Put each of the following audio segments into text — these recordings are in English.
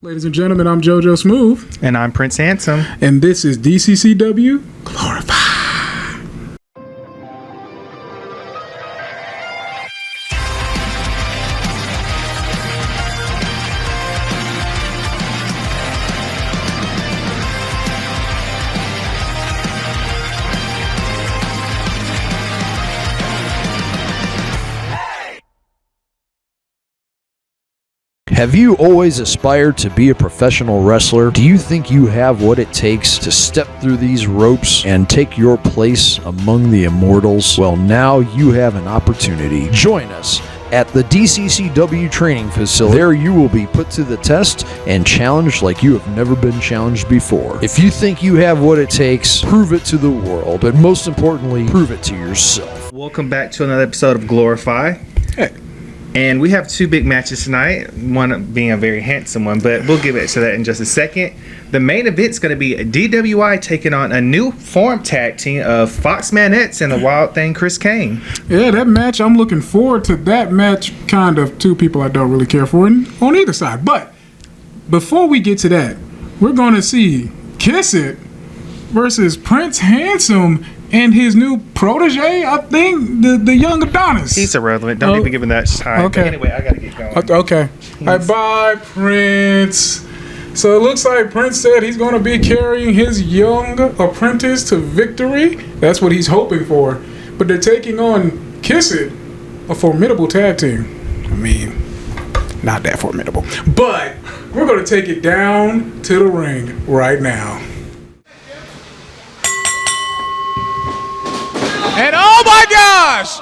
Ladies and gentlemen, I'm JoJo Smooth. And I'm Prince Handsome. And this is DCCW Glorified. Have you always aspired to be a professional wrestler? Do you think you have what it takes to step through these ropes and take your place among the immortals? Well, now you have an opportunity. Join us at the DCCW training facility. There you will be put to the test and challenged like you have never been challenged before. If you think you have what it takes, prove it to the world, but most importantly, prove it to yourself. Welcome back to another episode of Glorify. Hey. And we have two big matches tonight, one being a very handsome one, but we'll get back to that in just a second. The main event's going to be DWI taking on a new form tag team of Foxmanettes and the Wild Thing Chris Cain. Yeah, that match, I'm looking forward to that match. Kind of two people I don't really care for on either side. But before we get to that, we're going to see Kiss It versus Prince Handsome and his new protege, I think, the young Adonis. He's irrelevant. Don't even give him that time. Okay. But anyway, I got to get going. Okay. Bye, Prince. So it looks like Prince said he's going to be carrying his young apprentice to victory. That's what he's hoping for. But they're taking on Kiss It, a formidable tag team. I mean, not that formidable. But we're going to take it down to the ring right now. And oh my gosh!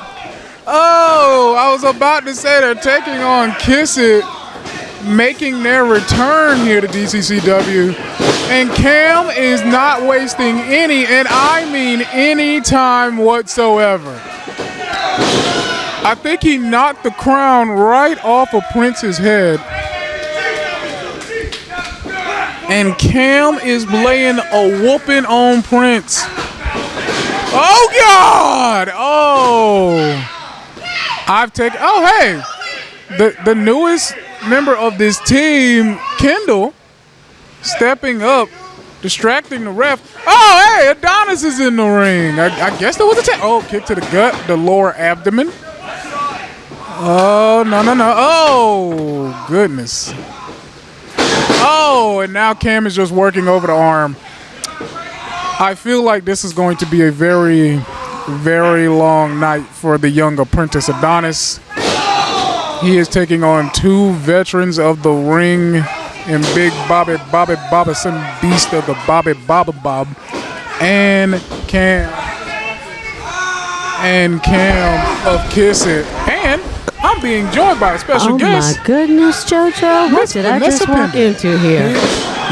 Oh, I was about to say they're taking on Kiss It, making their return here to DCCW. And Cam is not wasting any, and I mean any time whatsoever. I think he knocked the crown right off of Prince's head. And Cam is laying a whooping on Prince. Oh, God! Oh! Hey! The newest member of this team, Kendall, stepping up, distracting the ref. Oh, hey! Adonis is in the ring. I guess there was a tag. Oh, kick to the gut, the lower abdomen. Oh, no. Oh, goodness. Oh, and now Cam is just working over the arm. I feel like this is going to be a very, very long night for the young apprentice Adonis. He is taking on two veterans of the ring in Big Bobby Bobson, Beast of the Bobby Bob, and Cam of Kiss It. And I'm being joined by a special guest. Oh my goodness, JoJo. What did I just walk into here?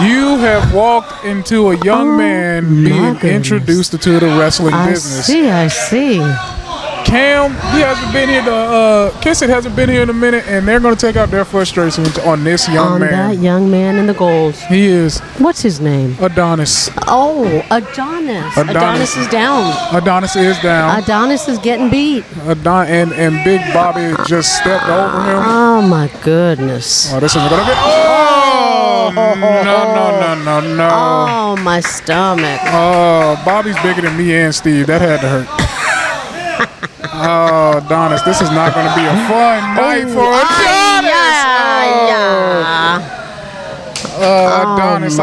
You have walked into a young man being introduced to the wrestling business. I see. Cam, he hasn't been here. Kiss It hasn't been here in a minute, and they're going to take out their frustration on this young man. On that young man in the goals. He is. What's his name? Adonis. Oh, Adonis. Adonis is down. Adonis is down. Adonis is getting beat. And Big Bobby just stepped over him. Oh my goodness. Oh, this is going to be. Oh no. Oh, my stomach. Oh, Bobby's bigger than me and Steve. That had to hurt. Oh, Adonis, this is not going to be a fun night for Adonis. Adonis,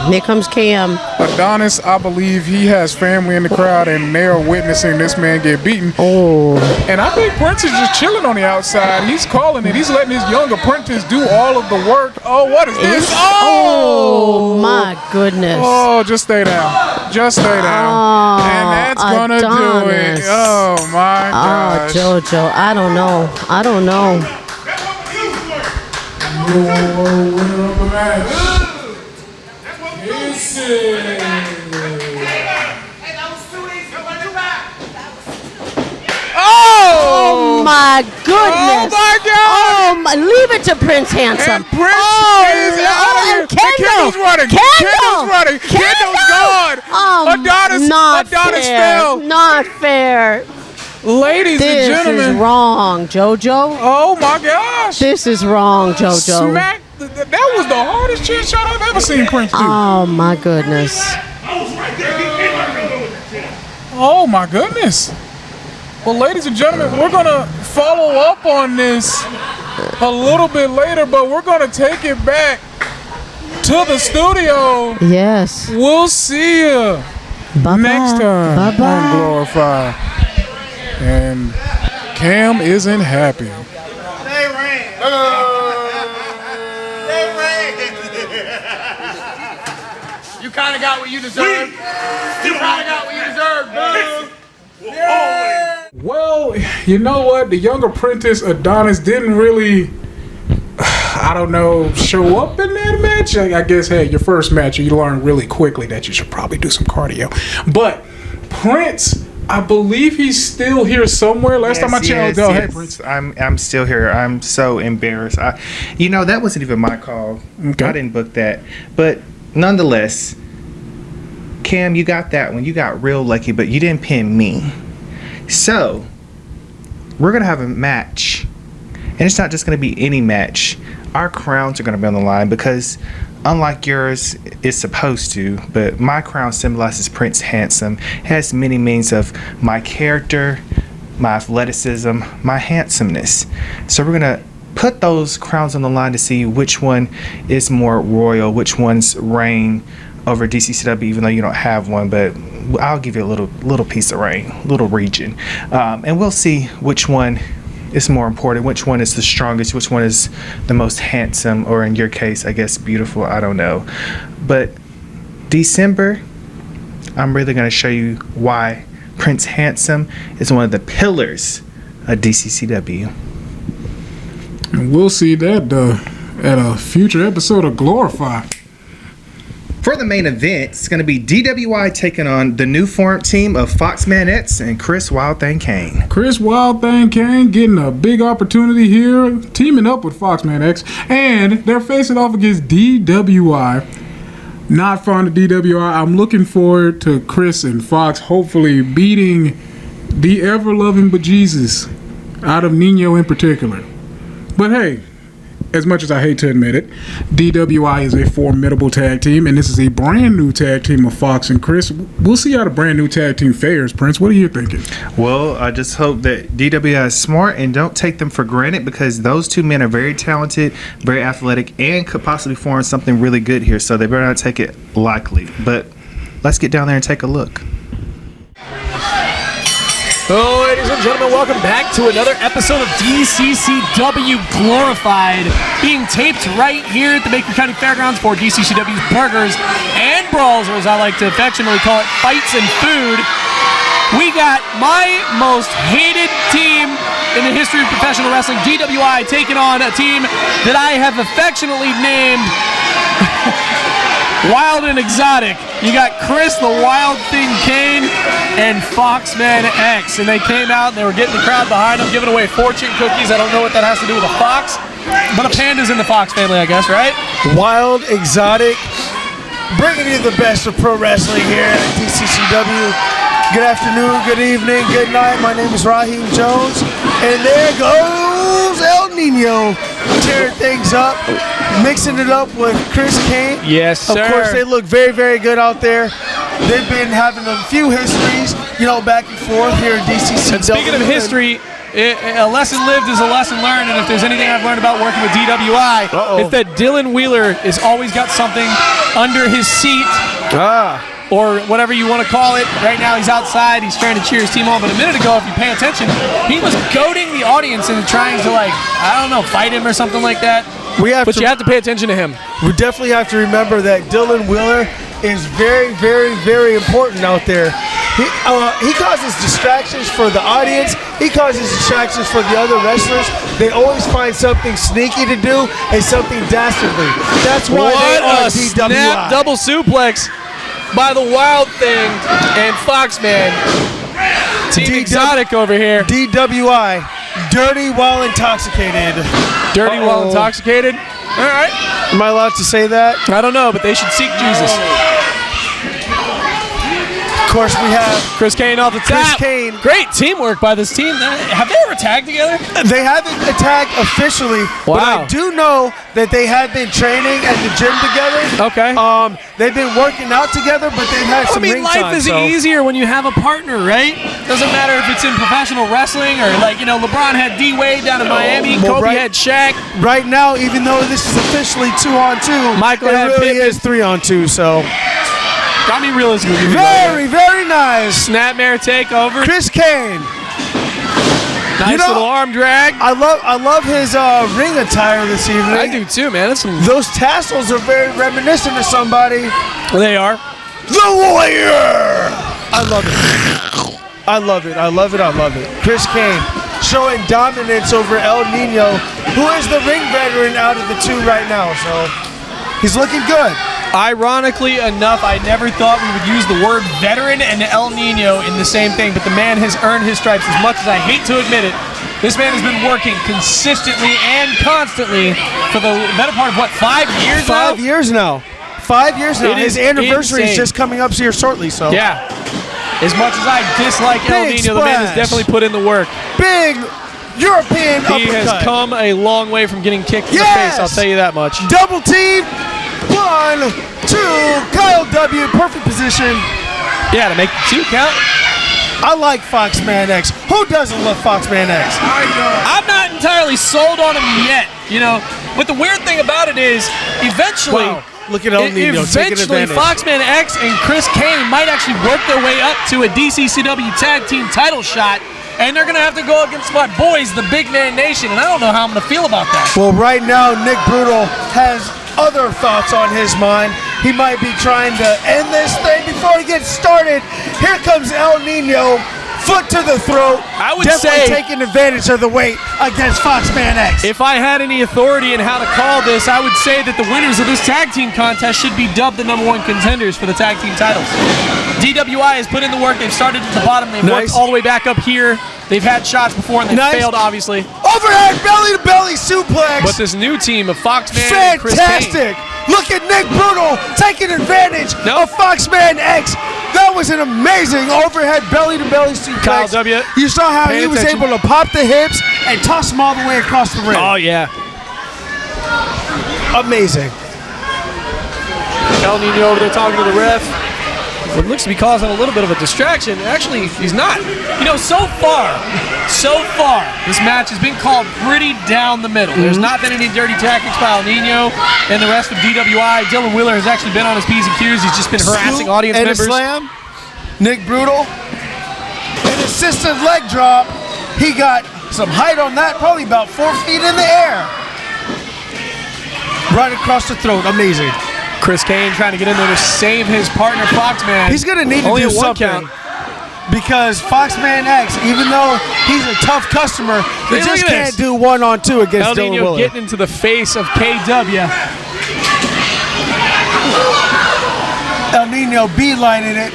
Here comes Cam. Adonis, I believe he has family in the crowd, and they are witnessing this man get beaten. Oh. And I think Prince is just chilling on the outside. He's calling it. He's letting his young apprentice do all of the work. Oh, what is this? Oh, my goodness. Oh, just stay down. Just stay down. Oh, and that's going to do it. Oh, my gosh. Oh, JoJo, I don't know. Oh my goodness! Oh my God! Oh my! Leave it to Prince Handsome. And Prince is out here. Kendall's running. Kendall's gone. Adonis fell. Not fair. Ladies and gentlemen. This is wrong, JoJo. Oh my gosh. This is wrong, JoJo. Smack That was the hardest chair shot I've ever seen Prince do. Oh my goodness. Oh my goodness. Well, ladies and gentlemen, we're gonna follow up on this a little bit later, but we're gonna take it back to the studio. Yes. We'll see you Bye-bye. next time Bye-bye. on Glorify. And Cam isn't happy. They ran. They ran. You kind of got what you deserved. You kind of got what you deserved, boo. Well, you know what? The young apprentice Adonis didn't really, I don't know, show up in that match. I guess, hey, your first match, you learn really quickly that you should probably do some cardio. But Prince, I believe he's still here somewhere. Last time I checked, hey Prince, I'm still here. I'm so embarrassed. That wasn't even my call. Okay. I didn't book that. But nonetheless, Cam, you got that one. You got real lucky, but you didn't pin me. So we're gonna have a match, and it's not just gonna be any match. Our crowns are gonna be on the line because, unlike yours is supposed to, but my crown symbolizes Prince Handsome. It has many meanings of my character, my athleticism, my handsomeness. So we're gonna put those crowns on the line to see which one is more royal, which one's reign over DCCW, even though you don't have one, but I'll give you a little piece of reign, little region, and we'll see which one is more important, which one is the strongest, which one is the most handsome, or in your case, I guess, beautiful. I don't know. But December, I'm really going to show you why Prince Handsome is one of the pillars of DCCW. and we'll see that at a future episode of Glorify. For the main event, it's going to be DWI taking on the new formed team of Foxmanettes and Chris Wild Thing Cain. Chris Wild Thing Cain getting a big opportunity here, teaming up with Foxman X, and they're facing off against DWI. Not fond of DWI. I'm looking forward to Chris and Fox hopefully beating the ever-loving bejesus out of Nino in particular. But hey, as much as I hate to admit it, DWI is a formidable tag team, and this is a brand new tag team of Fox and Chris. We'll see how the brand new tag team fares. Prince, what are you thinking? Well, I just hope that DWI is smart and don't take them for granted, because those two men are very talented, very athletic, and could possibly form something really good here. So they better not take it lightly. But let's get down there and take a look. Oh, ladies and gentlemen, welcome back to another episode of DCCW Glorified, being taped right here at the Baker County Fairgrounds for DCCW's Burgers and Brawls, or as I like to affectionately call it, Fights and Food. We got my most hated team in the history of professional wrestling, DWI, taking on a team that I have affectionately named Wild and Exotic. You got Chris the Wild Thing Cain and Foxman X, and they came out and they were getting the crowd behind them, giving away fortune cookies. I don't know what that has to do with a fox, but a panda's in the Fox family, I guess, right? Wild, Exotic, bringing you the best of pro wrestling here at DCCW. Good afternoon, good evening, good night. My name is Raheem Jones, and there goes El Nino, tearing things up, mixing it up with Chris Cain. Yes, sir. Of course, they look very, very good out there. They've been having a few histories, back and forth here at DCCW. And speaking of history, a lesson lived is a lesson learned, and if there's anything I've learned about working with DWI, it's that Dillon Wheeler has always got something under his seat. Or whatever you want to call it. Right now he's outside, he's trying to cheer his team on, but a minute ago, if you pay attention, he was goading the audience into trying to, fight him or something like that. You have to pay attention to him. We definitely have to remember that Dillon Wheeler is very, very, very important out there. He causes distractions for the audience. He causes distractions for the other wrestlers. They always find something sneaky to do and something dastardly. That's why they are DWI. Snap double suplex by the Wild Thing and Foxman. Team Exotic over here. DWI, dirty while intoxicated. Dirty while intoxicated? All right. Am I allowed to say that? I don't know, but they should seek Jesus. Of course, we have Chris Cain off the top. Cain. Great teamwork by this team. Have they ever tagged together? They haven't attacked officially, but I Wow. do know that they have been training at the gym together. Okay. They've been working out together, but they've had some ring life time, is so. easier when you have a partner, right? Doesn't matter if it's in professional wrestling or LeBron had D-Wade down in Miami, Well, Kobe right- had Shaq. Right now, even though this is officially 2-on-2, Michael it had really Pippen. is 3-on-2. So I mean, realistically, very, very nice. Snapmare takeover. Chris Cain. Nice little arm drag. I love his ring attire this evening. I do too, man. That's some. Those tassels are very reminiscent of somebody. They are. The Warrior. I love it. I love it. I love it. I love it. Chris Cain showing dominance over El Nino, who is the ring veteran out of the two right now. So he's looking good. Ironically enough, I never thought we would use the word veteran and El Nino in the same thing, but the man has earned his stripes. As much as I hate to admit it, this man has been working consistently and constantly for the better part of, 5 years now? 5 years now. 5 years now. It His is anniversary is insane. just coming up here shortly. So Yeah. As much as I dislike El Big Nino, the man has splash. definitely put in the work. big European He has uppercut. come a long way from getting kicked in the Yes! face, I'll tell you that much. Double team. 1, 2. Kyle W. Perfect position. Yeah, to make the 2 count. I like Foxman X. Who doesn't love Foxman X? I'm not entirely sold on him yet, But the weird thing about it is, eventually, Wow. Look at El Nino taking eventually advantage. Foxman X and Chris Cain might actually work their way up to a DCCW tag team title shot, and they're going to have to go against my boys, the Big Man Nation, and I don't know how I'm going to feel about that. Well, right now, Nick Brutal has other thoughts on his mind. He might be trying to end this thing before he gets started. Here comes El Nino, foot to the throat. I would definitely say- taking advantage of the weight against Foxman X. If I had any authority in how to call this, I would say that the winners of this tag team contest should be dubbed the #1 contenders for the tag team titles. DWI has put in the work. They've started at the bottom. They've worked Nice. all the way back up here. They've had shots before and they've Nice. failed, obviously. Overhead belly-to-belly suplex. But this new team of Foxman and Chris Cain. Fantastic! Look at Nick Brutal taking advantage No. of Foxman X. That was an amazing overhead belly-to-belly suplex. Kyle W. You saw how Pay he was attention. able to pop the hips and toss him all the way across the ring. Oh, yeah. Amazing. El Nino over there talking to the ref. What looks to be causing a little bit of a distraction. Actually, he's not. So far, this match has been called pretty down the middle. There's not been any dirty tactics by El Nino and the rest of DWI. Dillon Wheeler has actually been on his P's and Q's. He's just been harassing Scoop audience and members. a slam. Nick Brutal. An assisted leg drop. He got some height on that, probably about 4 feet in the air. Right across the throat. Amazing. Chris Cain trying to get in there to save his partner, Foxman. He's going to need to Only do a 1 something. count. Because Foxman X, even though he's a tough customer, he Hey, look just at can't this. do 1-on-2 against El Dillon Nino Wheeler. getting into the face of KW. El Nino beelining it.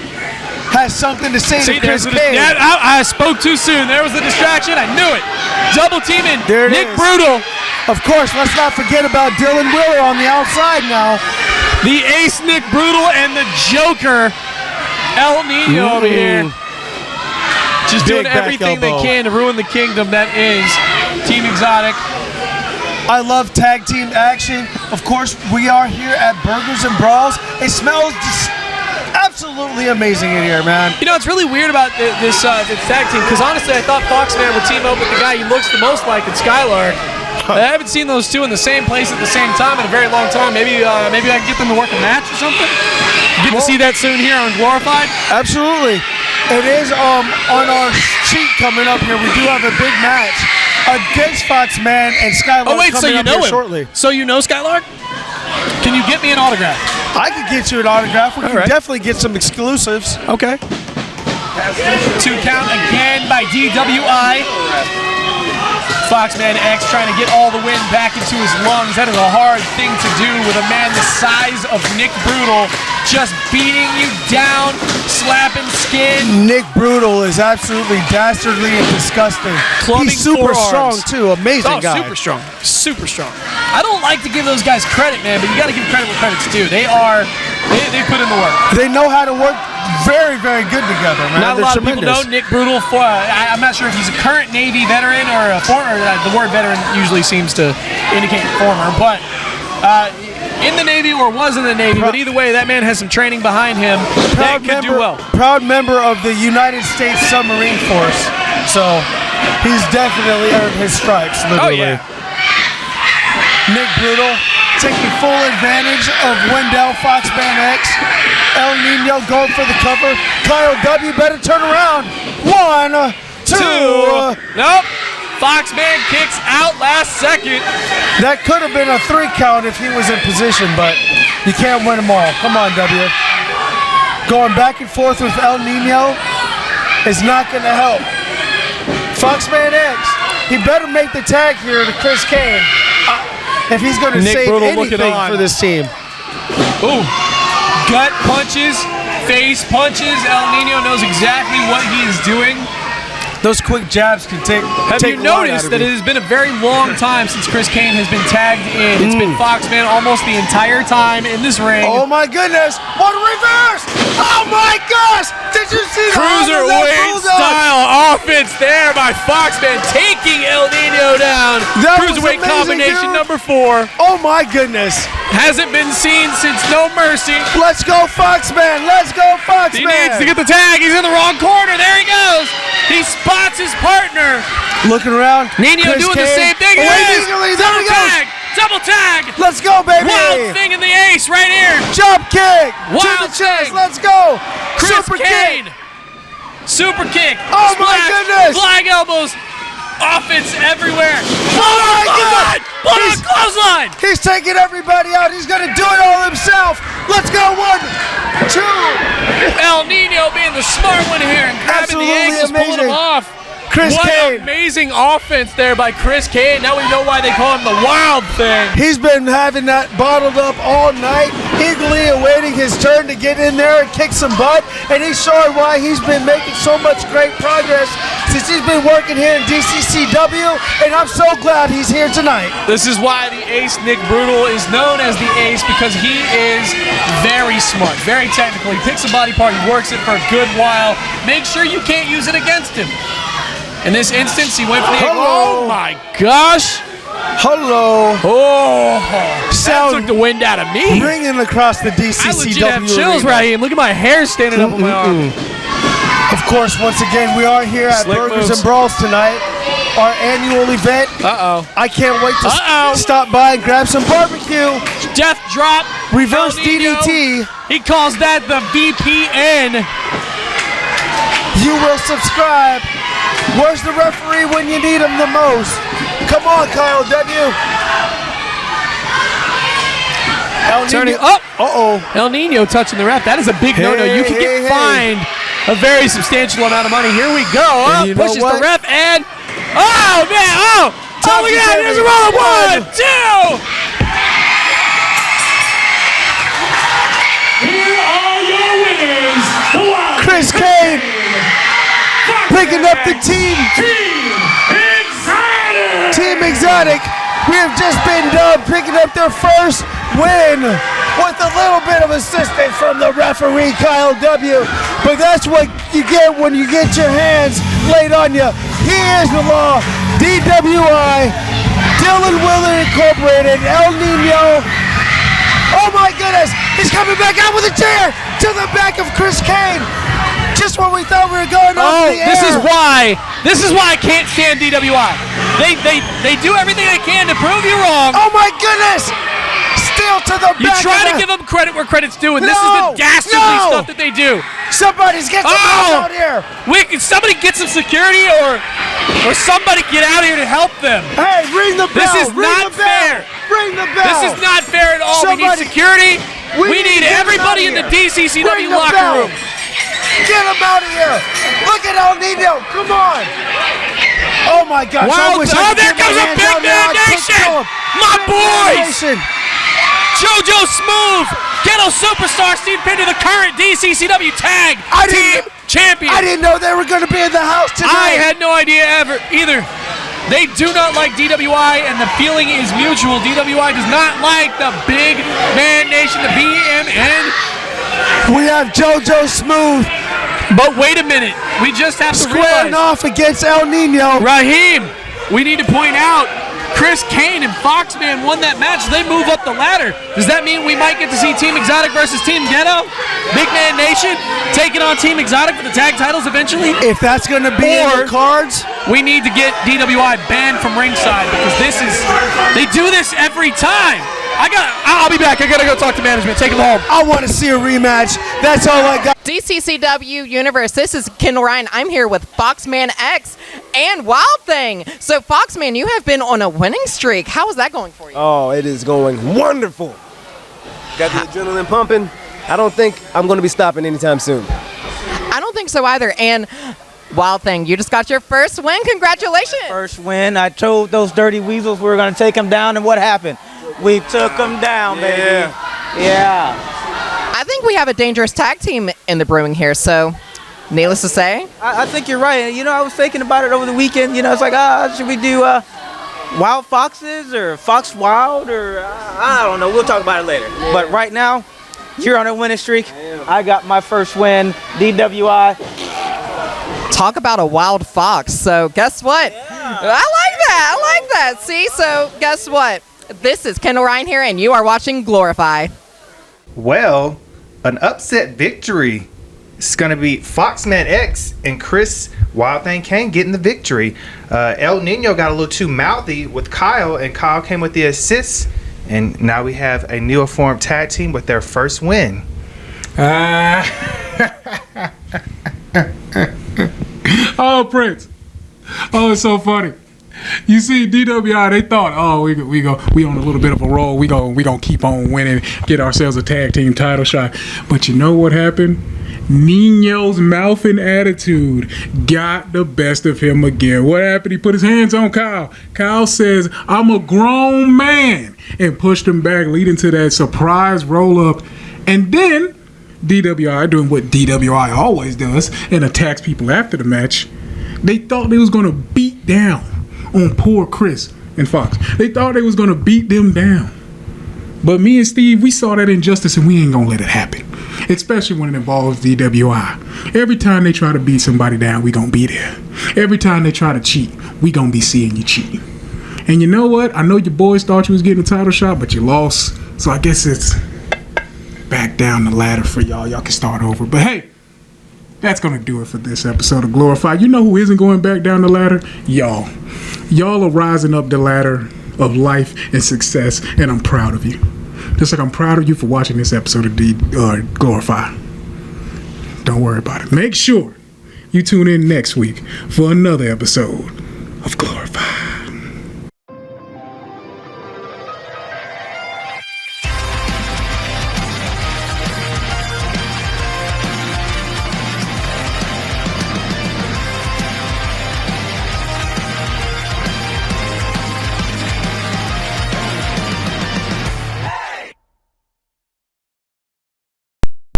Has something to say See, to Chris there's Cain. I spoke too soon. There was the distraction. I knew it. Double teaming. There it Nick is. Brutal. Of course, let's not forget about Dillon Wheeler on the outside now. The ace Nick Brutal and the Joker El Nino over here. Just Big doing back everything they elbow. can to ruin the kingdom that is Team Exotic. I love tag team action. Of course, we are here at Burgers and Brawls. It smells just absolutely amazing in here, man. It's really weird about this tag team because honestly, I thought Foxman would team up with the guy he looks the most like in Skylark. I haven't seen those two in the same place at the same time in a very long time. Maybe I can get them to work a match or something. Get to see that soon here on Glorified. Absolutely. It is on our sheet coming up here. We do have a big match against Foxman and Skylark Oh wait, so coming you up know here him? shortly. So you know Skylark? Can you get me an autograph? I could get you an autograph. We can right. definitely get some exclusives. Okay. 2 count again by DWI. Foxman X trying to get all the wind back into his lungs. That is a hard thing to do with a man the size of Nick Brutal just beating you down, slapping skin. Nick Brutal is absolutely dastardly and disgusting. Clubbing He's super forearms. strong too. Amazing guy. Super strong. Super strong. I don't like to give those guys credit, man, but you got to give credit where credit's due. They put in the work. They know how to work very, very good together, man. Not a They're lot of people know tremendous. Nick Brutal. I'm not sure if he's a current Navy veteran or a former. The word veteran usually seems to indicate former, but in the Navy or was in the Navy. But either way, that man has some training behind him that could do well. Proud member of the United States Submarine Force, so he's definitely earned his stripes. Literally. Oh yeah. Nick Brutal taking full advantage of Wendell Foxman X. El Nino going for the cover. Kyle W. better turn around. 1, 2. Nope. Foxman kicks out last second. That could have been a 3 count if he was in position, but you can't win them all. Come on, W. Going back and forth with El Nino is not going to help. Foxman X, he better make the tag here to Chris Cain if he's going to save anything for this team. Ooh. Gut punches, face punches. El Nino knows exactly what he is doing. Those quick jabs can take. Have you noticed that it has been a very long time since Chris Cain has been tagged in? It's been Foxman almost the entire time in this ring. Oh my goodness! What a reverse! Oh my gosh! Did you see the Cruiserweight style offense there by Foxman, taking El Nino down. That was Cruiserweight amazing, combination dude. number 4. Oh my goodness! Hasn't been seen since No Mercy. Let's go, Foxman! Let's go, Foxman! He needs to get the tag. He's in the wrong corner. There he goes. He spots his partner. Looking around. Nino Chris doing the Cain. same thing. Oh, It is. there he Double goes. tag. Double tag. Let's go, baby! Wild thing in the ace right here. Jump kick to Wild the chest. thing. Let's go! Chris Super Cain. kick. Super kick. Oh, my Splash, goodness. Flying elbows. Offense everywhere. Oh my goodness! Blood on clothesline. He's taking everybody out. He's gonna do it all himself. Let's go! 1, 2. El Nino being the smart one here and grabbing Absolutely the ankles, pulling amazing. him off. Chris What Cain. amazing offense there by Chris Cain. Now we know why they call him the Wild Thing. He's been having that bottled up all night, eagerly awaiting his turn to get in there and kick some butt. And he's showing why he's been making so much great progress since he's been working here in DCCW. And I'm so glad he's here tonight. This is why the Ace, Nick Brutal, is known as the Ace, because he is very smart, very technical. He picks a body part, he works it for a good while. Make sure you can't use it against him. In this instance, he went for the Hello. Oh my gosh! Hello. Oh, that took the wind out of me. Ringing across the I DCCW legit have chills arena. right here. Look at my hair standing up on my arm. Of course, once again, we are here at Slick Burgers moves. and Brawls tonight, our annual event. Uh-oh. I can't wait to Uh-oh. stop by and grab some barbecue. Death drop. Reverse El Nino. DDT. He calls that the VPN. You will subscribe. Where's the referee when you need him the most? Come on, Kyle W. El Turning Nino. up. Uh-oh. El Nino touching the ref. That is a big no-no. You can get fined a very substantial amount of money. Here we go. And you know Pushes what? the ref and oh man! Oh! Oh look at that! There's a roll. 1, 2. Here are your winners, the Wild Chris Cain picking up the team. Team Exotic. We have just been done picking up their first win with a little bit of assistance from the referee, Kyle W. But that's what you get when you get your hands laid on you. He is the law. DWI, Dillon Willard Incorporated, El Nino. Oh my goodness, he's coming back out with a chair to the back of Chris Cain. Just when we thought we were going off the air. This is why I can't stand DWI. They do everything they can to prove you wrong. Oh my goodness! Still to the You back. try of to the- give them credit where credit's due, and this is No, the dastardly no. stuff that they do. Somebody's get some help out here. Somebody get some security or somebody get out here to help them. Hey, ring the bell. This is ring not the bell. fair. Ring the bell. This is not fair at all. We Somebody- need security. We need need to get 'em everybody in out the of here. DCCW Ring the locker bell. room. Get him out of here. Look at El Nino. Come on. Oh my gosh. I wish I could there get my comes a hands big out there. man I'd kick nation. to him. My Big man boys. nation. JoJo Smooth, Ghetto Superstar Steve Pinder, the current DCCW Tag I Team didn't- Champion. I didn't know they were going to be in the house I tonight. had no idea either. They do not like DWI, and the feeling is mutual. DWI does not like the big man nation, the BMN. We have JoJo Smooth But wait a minute. We just have to squaring realize, off against El Nino. Raheem, we need to point out Chris Cain and Foxman won that match. They move up the ladder. Does that mean we might get to see Team Exotic versus Team Ghetto? Big Man Nation taking on Team Exotic for the tag titles eventually? If that's going to be in the cards, we need to get DWI banned from ringside because they do this every time. I'll be back. I gotta go talk to management. Take them home. I want to see a rematch. That's all I got. DCCW Universe, this is Kendall Ryan. I'm here with Foxman X and Wild Thing. So, Foxman, you have been on a winning streak. How is that going for you? Oh, it is going wonderful. Got the adrenaline pumping. I don't think I'm going to be stopping anytime soon. I don't think so either. And Wild Thing, you just got your first win. Congratulations. First win. I told those dirty weasels we were going to take them down, and what happened? We took them down, baby. Yeah. I think we have a dangerous tag team in the brewing here, so needless to say. I think you're right. You know, I was thinking about it over the weekend. You know, it's like, should we do Wild Foxes or Fox Wild or I don't know. We'll talk about it later. Yeah. But right now, you're on a winning streak. I got my first win, DWI. Talk about a wild fox. So guess what? Yeah. I like that. See, so guess what? This is Kendall Ryan here, and you are watching Glorify. Well, an upset victory. It's going to be Foxman X and Chris Wild Thing Cain getting the victory. El Nino got a little too mouthy with Kyle, and Kyle came with the assist. And now we have a newly formed tag team with their first win. Oh, Prince. Oh, it's so funny. You see, DWI, they thought, we on a little bit of a roll. We gonna keep on winning, get ourselves a tag team title shot. But you know what happened? Nino's mouth and attitude got the best of him again. What happened? He put his hands on Kyle. Kyle says, "I'm a grown man," and pushed him back, leading to that surprise roll up. And then DWI, doing what DWI always does, and attacks people after the match. They thought they was gonna beat down on poor Chris and Fox. They thought they was gonna beat them down. But me and Steve, we saw that injustice and we ain't gonna let it happen. Especially when it involves DWI. Every time they try to beat somebody down, we gonna be there. Every time they try to cheat, we gonna be seeing you cheat. And you know what? I know your boys thought you was getting a title shot, but you lost. So I guess it's back down the ladder for y'all. Y'all can start over. But hey, that's going to do it for this episode of Glorify. You know who isn't going back down the ladder? Y'all. Y'all are rising up the ladder of life and success, and I'm proud of you. Just like I'm proud of you for watching this episode of Glorify. Don't worry about it. Make sure you tune in next week for another episode of Glorify.